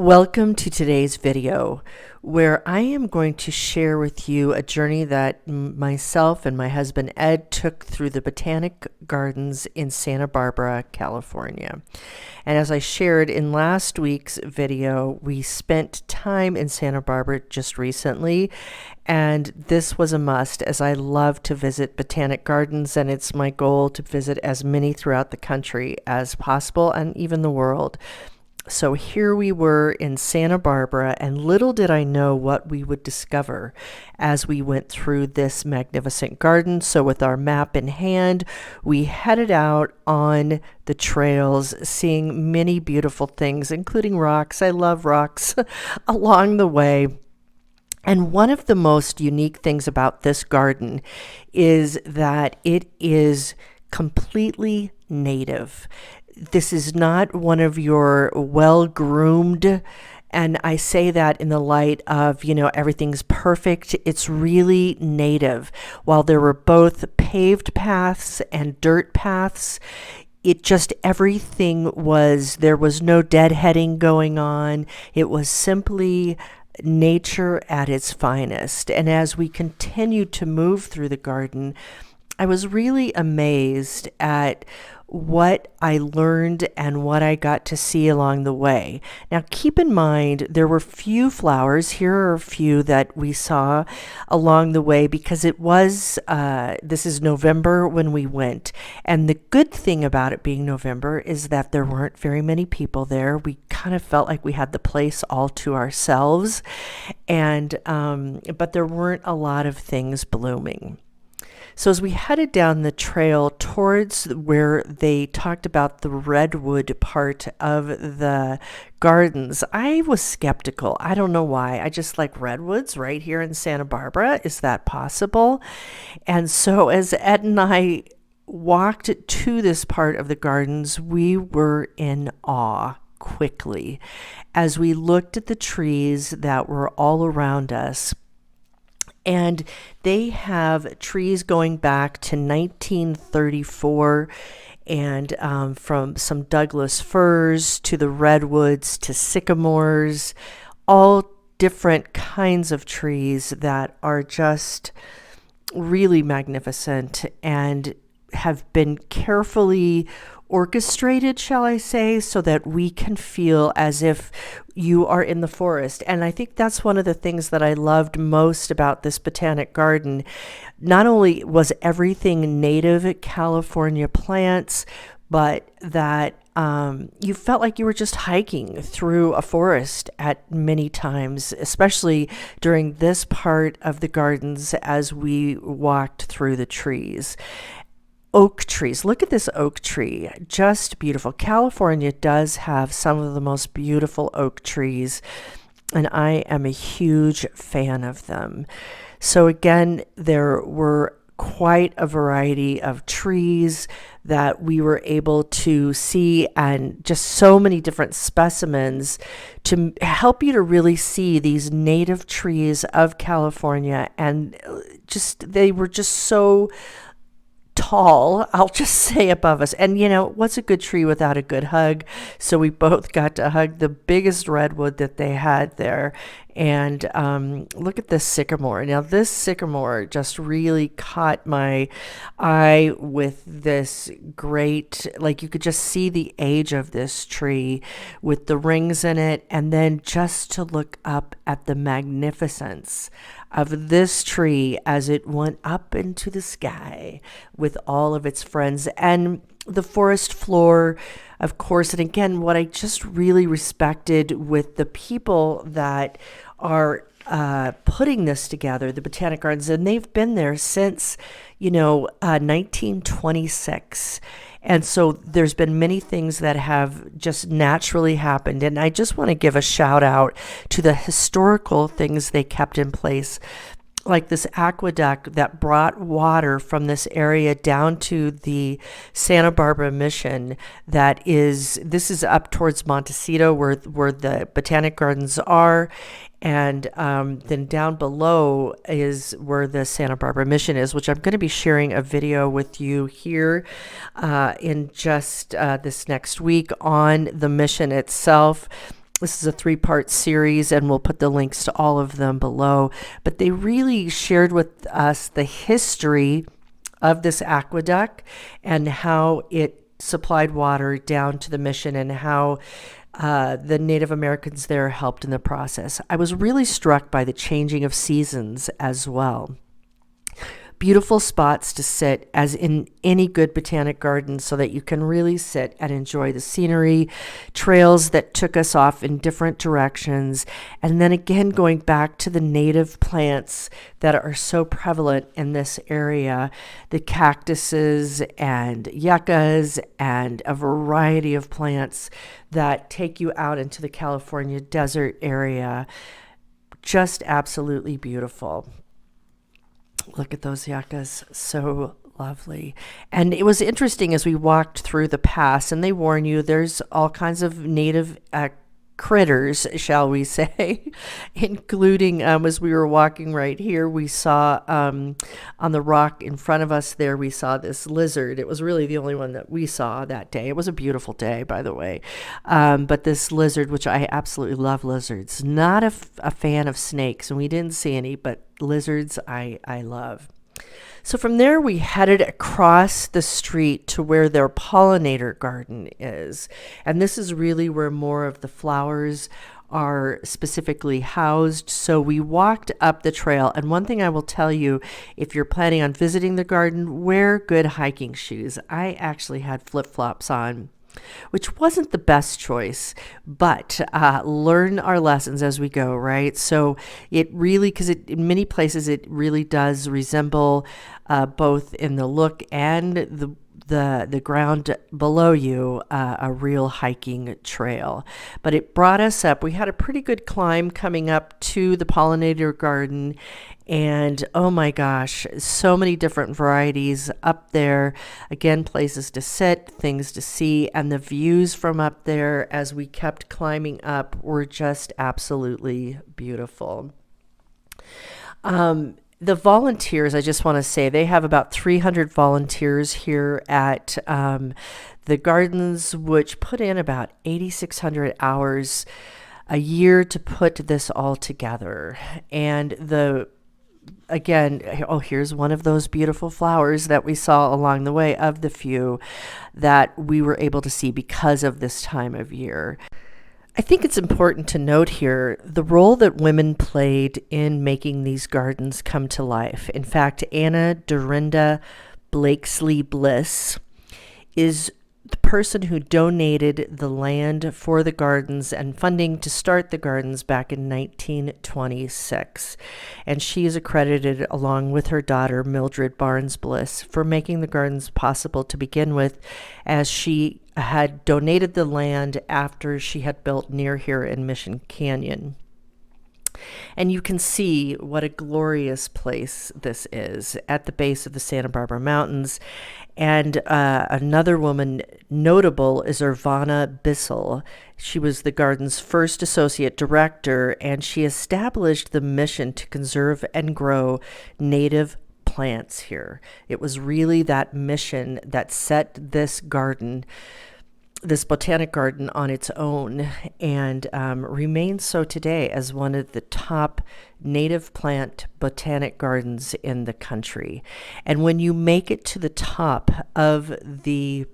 Welcome to today's video, where I am going to share with you a journey that myself and my husband Ed took through the Botanic Gardens in Santa Barbara, California. And as I shared in last week's video, we spent time in Santa Barbara just recently, and this was a must, as I love to visit Botanic Gardens, and it's my goal to visit as many throughout the country as possible and even the world. So here we were in Santa Barbara, and little did I know what we would discover as we went through this magnificent garden. So with our map in hand, we headed out on the trails, seeing many beautiful things, including rocks. I love rocks along the way. And one of the most unique things about this garden is that it is completely native. This is not one of your well-groomed, and I say that in the light of, everything's perfect. It's really native. While there were both paved paths and dirt paths, everything there was no deadheading going on. It was simply nature at its finest. And as we continued to move through the garden, I was really amazed at what I learned and what I got to see along the way. Now, keep in mind, there were few flowers. Here are a few that we saw along the way because this is November when we went. And the good thing about it being November is that there weren't very many people there. We kind of felt like we had the place all to ourselves. But there weren't a lot of things blooming. So as we headed down the trail towards where they talked about the redwood part of the gardens, I was skeptical. I don't know why. I just like redwoods right here in Santa Barbara. Is that possible? And so as Ed and I walked to this part of the gardens, we were in awe quickly as we looked at the trees that were all around us. And they have trees going back to 1934, and from some Douglas firs to the redwoods to sycamores, all different kinds of trees that are just really magnificent and have been carefully orchestrated, shall I say, so that we can feel as if you are in the forest. And I think that's one of the things that I loved most about this botanic garden. Not only was everything native California plants, but that you felt like you were just hiking through a forest at many times, especially during this part of the gardens as we walked through the trees. Oak trees. Look at this oak tree. Just beautiful. California does have some of the most beautiful oak trees, and I am a huge fan of them. So again, there were quite a variety of trees that we were able to see, and just so many different specimens to help you to really see these native trees of California. And they were just so tall, I'll just say, above us. And what's a good tree without a good hug? So we both got to hug the biggest redwood that they had there. And look at this sycamore. Now this sycamore just really caught my eye with this great, you could just see the age of this tree with the rings in it. And then just to look up at the magnificence of this tree as it went up into the sky with all of its friends, and the forest floor, of course. And again, what I just really respected with the people that are putting this together, the Botanic Gardens, and they've been there since 1926. And so there's been many things that have just naturally happened. And I just want to give a shout out to the historical things they kept in place, like this aqueduct that brought water from this area down to the Santa Barbara Mission. This is up towards Montecito where the Botanic Gardens are. And then down below is where the Santa Barbara Mission is, which I'm going to be sharing a video with you here in just this next week on the mission itself. This is a 3-part series, and we'll put the links to all of them below. But they really shared with us the history of this aqueduct and how it supplied water down to the mission, and how the Native Americans there helped in the process. I was really struck by the changing of seasons as well. Beautiful spots to sit, as in any good botanic garden, so that you can really sit and enjoy the scenery, trails that took us off in different directions, and then again going back to the native plants that are so prevalent in this area, the cactuses and yuccas and a variety of plants that take you out into the California desert area. Just absolutely beautiful. Look at those yuccas, so lovely. And it was interesting as we walked through the pass, and they warn you there's all kinds of native critters, shall we say, including as we were walking right here, we saw on the rock in front of us there, we saw this lizard. It was really the only one that we saw that day. It was a beautiful day, by the way. But this lizard, which I absolutely love lizards, not a fan of snakes, and we didn't see any, but lizards I love. So from there, we headed across the street to where their pollinator garden is. And this is really where more of the flowers are specifically housed. So we walked up the trail. And one thing I will tell you, if you're planning on visiting the garden, wear good hiking shoes. I actually had flip-flops on, which wasn't the best choice, but learn our lessons as we go, right? So it really, because in many places it really does resemble both in the look and the ground below you, a real hiking trail. But it brought us up. We had a pretty good climb coming up to the pollinator garden, and oh my gosh, so many different varieties up there. Again, places to sit, things to see, and the views from up there as we kept climbing up were just absolutely beautiful. The volunteers, I just want to say, they have about 300 volunteers here at the gardens, which put in about 8,600 hours a year to put this all together. And again, here's one of those beautiful flowers that we saw along the way, of the few that we were able to see because of this time of year. I think it's important to note here the role that women played in making these gardens come to life. In fact, Anna Dorinda Blakesley Bliss is the person who donated the land for the gardens and funding to start the gardens back in 1926. And she is accredited, along with her daughter, Mildred Barnes Bliss, for making the gardens possible to begin with, as she had donated the land after she had built near here in Mission Canyon. And you can see what a glorious place this is at the base of the Santa Barbara Mountains. And another woman notable is Irvana Bissell. She was the garden's first associate director, and she established the mission to conserve and grow native plants here. It was really that mission that set this garden, this botanic garden, on its own, and remains so today as one of the top native plant botanic gardens in the country. And when you make it to the top of the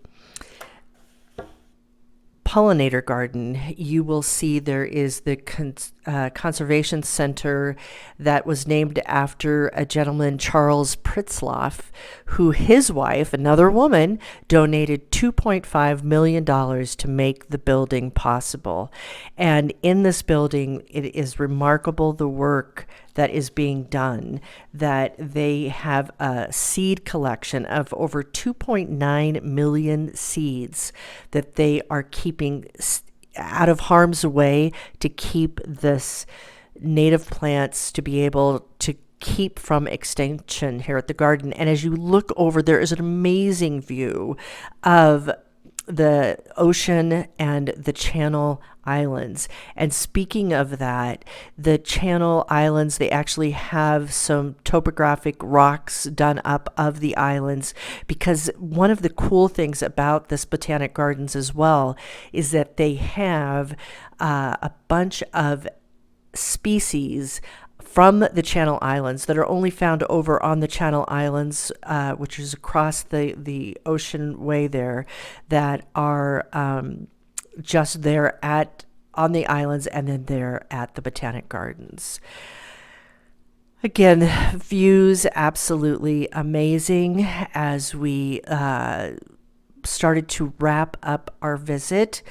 pollinator garden, you will see there is the conservation center that was named after a gentleman, Charles Pritzloff, who his wife, another woman, donated $2.5 million to make the building possible. And in this building, it is remarkable the work that is being done, that they have a seed collection of over 2.9 million seeds that they are keeping out of harm's way to keep this native plants to be able to keep from extinction here at the garden. And as you look over, there is an amazing view of the ocean and the channel. Islands. And speaking of that, the Channel Islands, they actually have some topographic rocks done up of the islands, because one of the cool things about this Botanic Gardens as well is that they have a bunch of species from the Channel Islands that are only found over on the Channel Islands, which is across the ocean way there, that are just there on the islands, and then there at the Botanic Gardens. Again, views absolutely amazing as we started to wrap up our visit.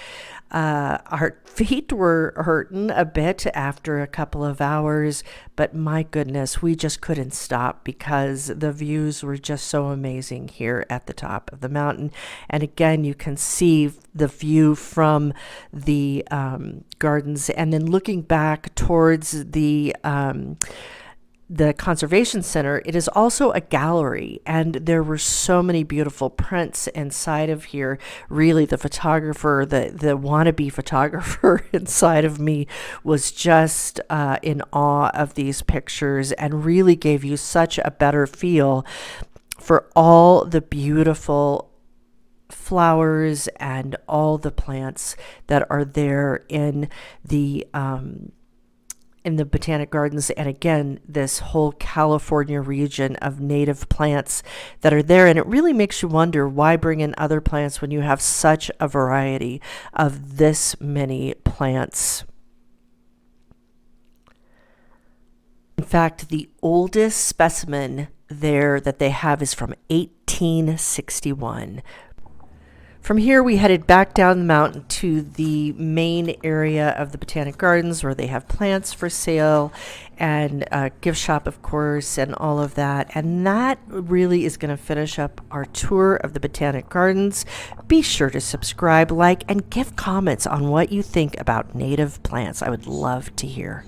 Our feet were hurting a bit after a couple of hours, but my goodness, we just couldn't stop because the views were just so amazing here at the top of the mountain. And again, you can see the view from the gardens, and then looking back towards the conservation center, it is also a gallery, and there were so many beautiful prints inside of here. Really, the photographer, the wannabe photographer inside of me was just in awe of these pictures, and really gave you such a better feel for all the beautiful flowers and all the plants that are there in the Botanic Gardens. And again, this whole California region of native plants that are there. And it really makes you wonder, why bring in other plants when you have such a variety of this many plants? In fact, the oldest specimen there that they have is from 1861. From here, we headed back down the mountain to the main area of the Botanic Gardens, where they have plants for sale and a gift shop, of course, and all of that. And that really is going to finish up our tour of the Botanic Gardens. Be sure to subscribe, like, and give comments on what you think about native plants. I would love to hear.